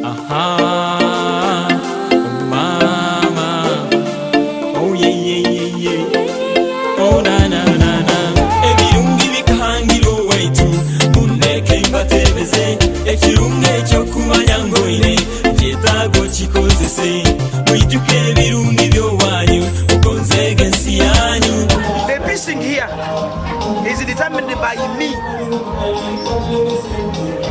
Aha, mama. Oh yeah, yeah, yeah, yeah. Oh na na na na. Ebirungi bikangiro waitu, muneke mbatebeze. Ekirunge cyo kumanya ngoine, yetago chikozese. Muituke ebirungi byo wanyu, ukonzege siyanyu. The pissing here is determined by me.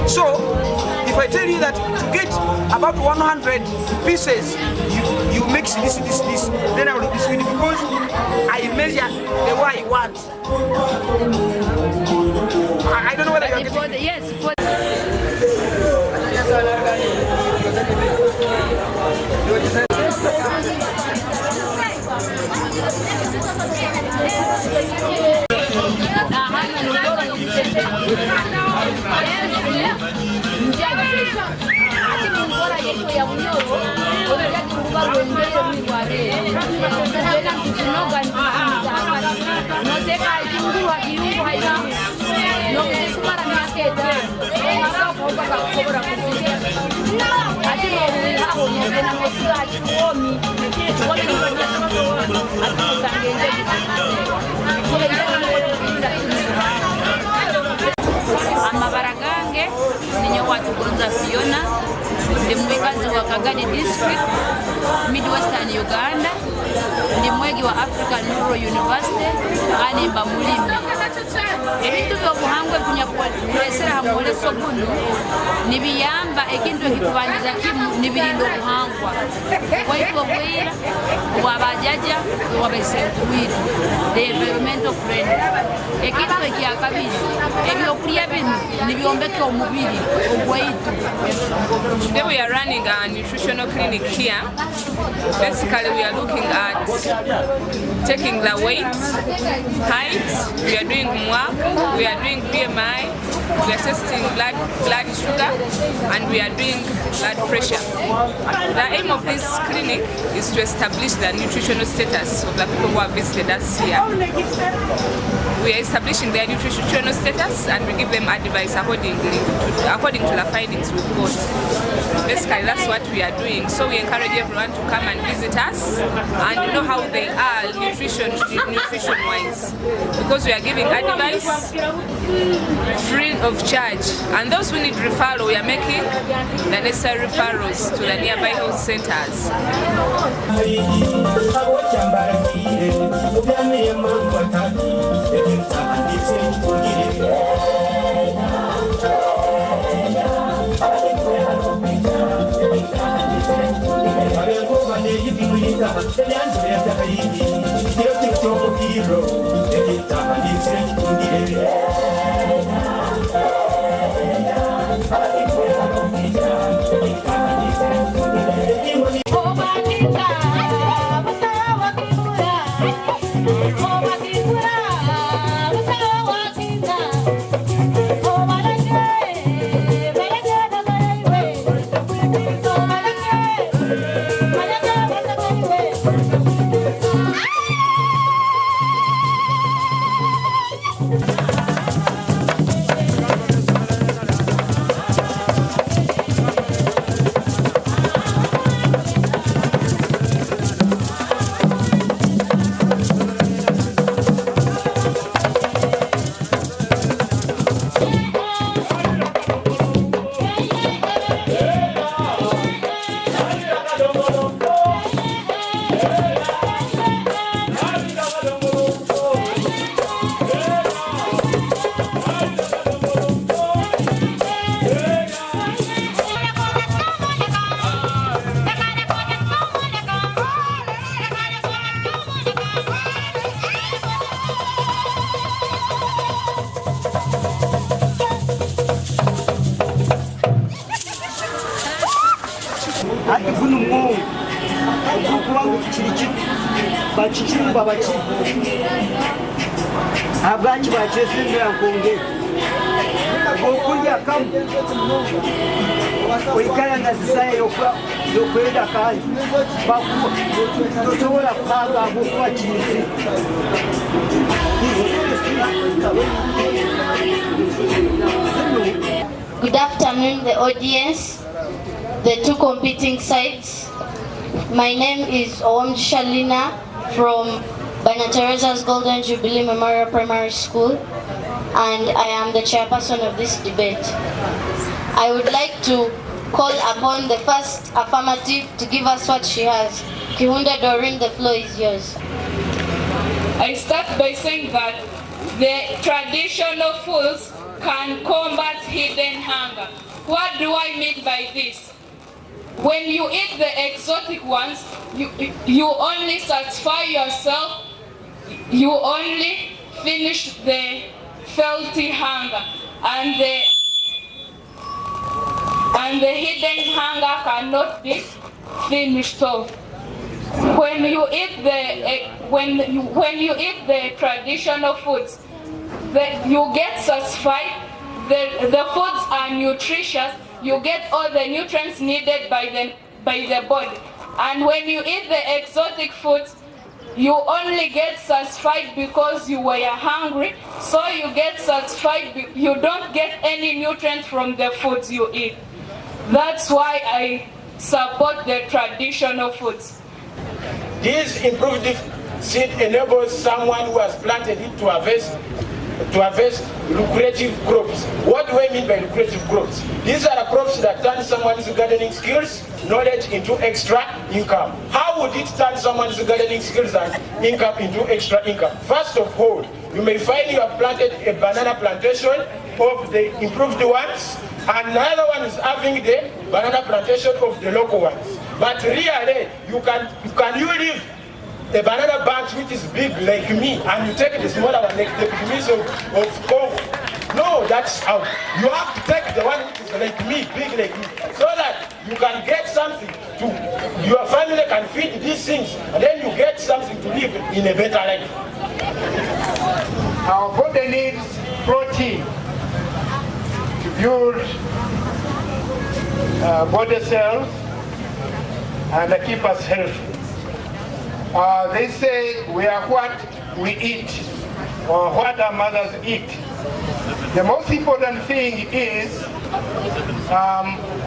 So, if I tell you that to get about 100 pieces, you mix this, then I will be sweet because I measure the way I want. I don't know whether you're getting it. Yes. Amabaragange ninyo watu gonza Fiona ndi mwekazi wa Kagadi District Midwestern Uganda ndi mwegi wa African Rural University ani mba mulimi ebintu byobuhangwe kunyakuwesera hamole sogunu nibiyamba ekintu ekikubanjiza kimu nibirinda obuhangwa kwaitwa bwira wabajaja wabesenkuwiru the environmental friendly ekintu ekyakabiri ebyokulya bino nibyombeka omubiri ogwaitu. Today we are running a nutritional clinic here. Basically we are looking at taking the weight, height, we are doing MWAP, we are doing BMI, we are testing blood sugar, and we are doing blood pressure. The aim of this clinic is to establish the nutritional status of the people who have visited us here. We are establishing their nutritional status and we give them advice according to the findings we've got. Basically, that's what we are doing. So we encourage everyone to come and visit us and know how they are nutrition-wise. Because we are giving advice free of charge. And those who need referral, we are making the necessary referrals to the nearby health centers. Abranchi bachesinde yakonge okulya kamu oikala na zisaye yokwenda kandi tosobola kuhaga abokuba kimizi. Good afternoon, the audience. the two competing sides. My name is Shalina from Bana Teresa's Golden Jubilee Memorial Primary School, and I am the chairperson of this debate. I would like to call upon the first affirmative to give us what she has. Kihunda Doreen, the floor is yours. I start by saying that the traditional foods can combat hidden hunger. What do I mean by this? When you eat the exotic ones, you only satisfy yourself, you only finish the filthy hunger, and the hidden hunger cannot be finished off. When you eat the traditional foods, you get satisfied. The foods are nutritious. You get all the nutrients needed by the body. And when you eat the exotic foods, you only get satisfied because you were hungry. So you get satisfied. You don't get any nutrients from the foods you eat. That's why I support the traditional foods. This improved seed enables someone who has planted it to harvest lucrative crops. What do I mean by lucrative crops? These are the crops that turn someone's gardening skills, knowledge into extra income. How would it turn someone's gardening skills and income into extra income? First of all, you may find you have planted a banana plantation of the improved ones, and another one is having the banana plantation of the local ones. But really, you leave a banana bunch which is big like me, and you take the smaller one like the pygmies of Congo. No, that's out. You have to take the one which is like me, big like me, so that you can get something to, your family can feed these things, and then you get something to live in a better life. Our body needs protein to build body cells and keep us healthy. They say we are what we eat, or what our mothers eat. The most important thing is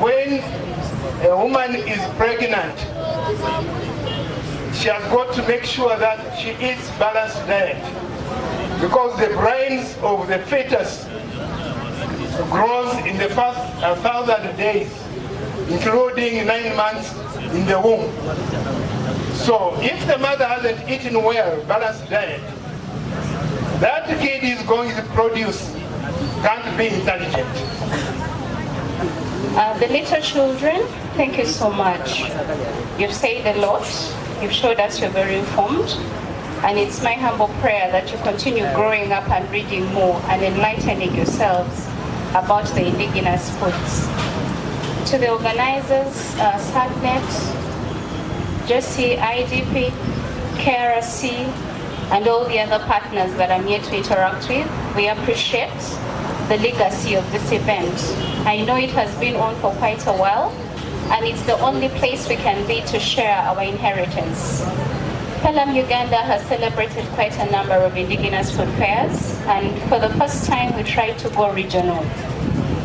when a woman is pregnant, she has got to make sure that she eats balanced diet, because the brains of the fetus grows in the first 1,000 days, including 9 months in the womb. So if the mother hasn't eaten well, balanced diet, that kid is going to produce, can't be intelligent. The little children, thank you so much. You've said a lot. You've showed us you're very informed. And it's my humble prayer that you continue growing up and reading more and enlightening yourselves about the indigenous foods. To the organizers, SACNET, Jesse, IDP, KRC, and all the other partners that I'm here to interact with, we appreciate the legacy of this event. I know it has been on for quite a while, and it's the only place we can be to share our inheritance. Pelham Uganda has celebrated quite a number of indigenous food fairs, and for the first time we tried to go regional.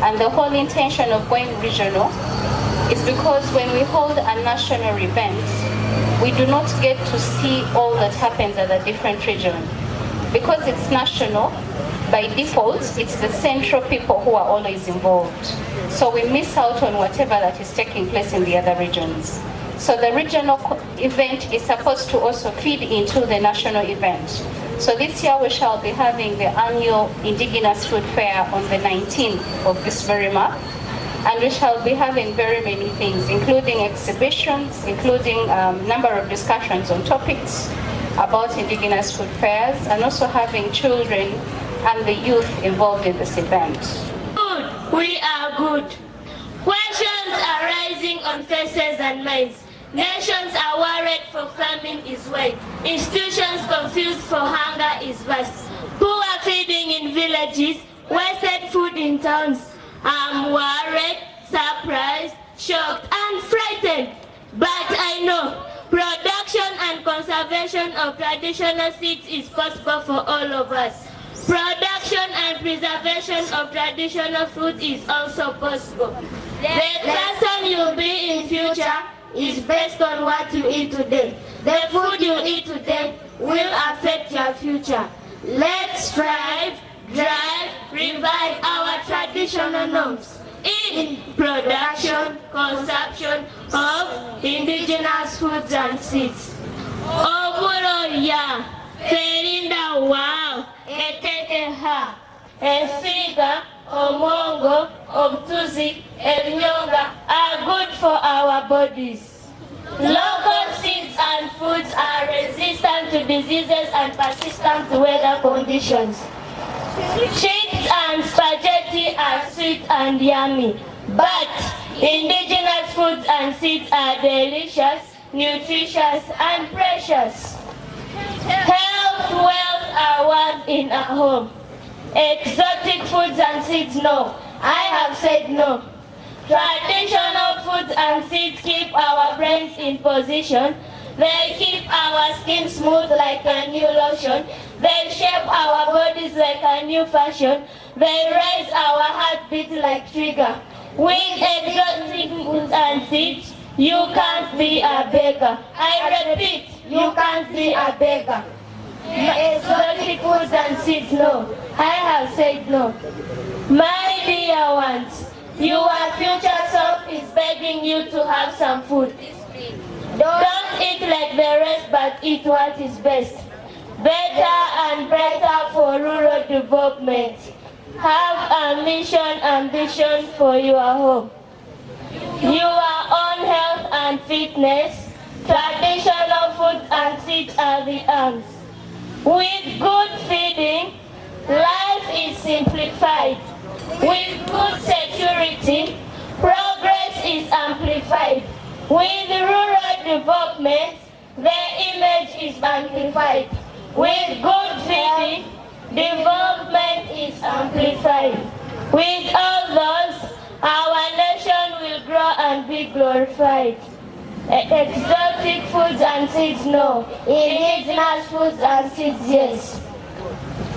And the whole intention of going regional is because when we hold a national event, we do not get to see all that happens at a different region. Because it's national, by default, it's the central people who are always involved. So we miss out on whatever that is taking place in the other regions. So the regional event is supposed to also feed into the national event. So this year we shall be having the annual Indigenous Food Fair on the 19th of this very month. And we shall be having very many things, including exhibitions, including a number of discussions on topics about Indigenous food fairs, and also having children and the youth involved in this event. Good. We are good. Questions are rising on faces and minds. Nations are worried for famine is wide. Institutions confused for hunger is vast. Poor feeding in villages, wasted food in towns. I'm worried, surprised, shocked, and frightened. But I know production and conservation of traditional seeds is possible for all of us. Production and preservation of traditional food is also possible. The person you'll be in future is based on what you eat today. The food you eat today will affect your future. Let's strive, drive, revive our traditional norms in production, consumption of indigenous foods and seeds. Oburoya, Ferinda Wow, Eteteha, Esiga, Omongo, Obtuzi, Enyonga are good for our bodies. Local seeds and foods are resistant to diseases and persistent to weather conditions. Chips and spaghetti are sweet and yummy, but indigenous foods and seeds are delicious, nutritious, and precious. Health, wealth are worth in a home. Exotic foods and seeds, no. I have said no. Traditional foods and seeds keep our brains in position. They keep our skin smooth like a new lotion. They shape our bodies like a new fashion. They raise our heartbeat like trigger. With exotic foods and seeds, you can't be a beggar. I repeat, you can't be a beggar. Exotic foods and seeds, no. I have said no. My dear ones, your future self is begging you to have some food. Don't eat like the rest, but eat what is best. Better and better for rural development. Have ambition for your home. Your own health and fitness. Traditional foods and seeds are the arms. With good feeding, life is simplified. With good security, progress is amplified. With rural development, the image is amplified. With good feeding, development is amplified. With all those, our nation will grow and be glorified. Exotic foods and seeds, no. Indigenous foods and seeds, yes.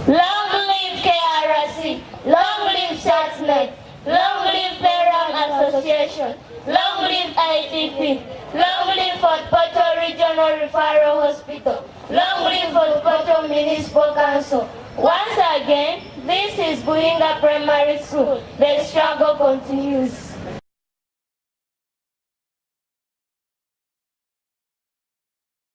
Long live KRC, long live SATNET, long live Parent Association, long live IDP, long live Fort Portal Regional Referral Hospital, long live Fort Portal Municipal Council. Once again, this is Buinga Primary School. The struggle continues.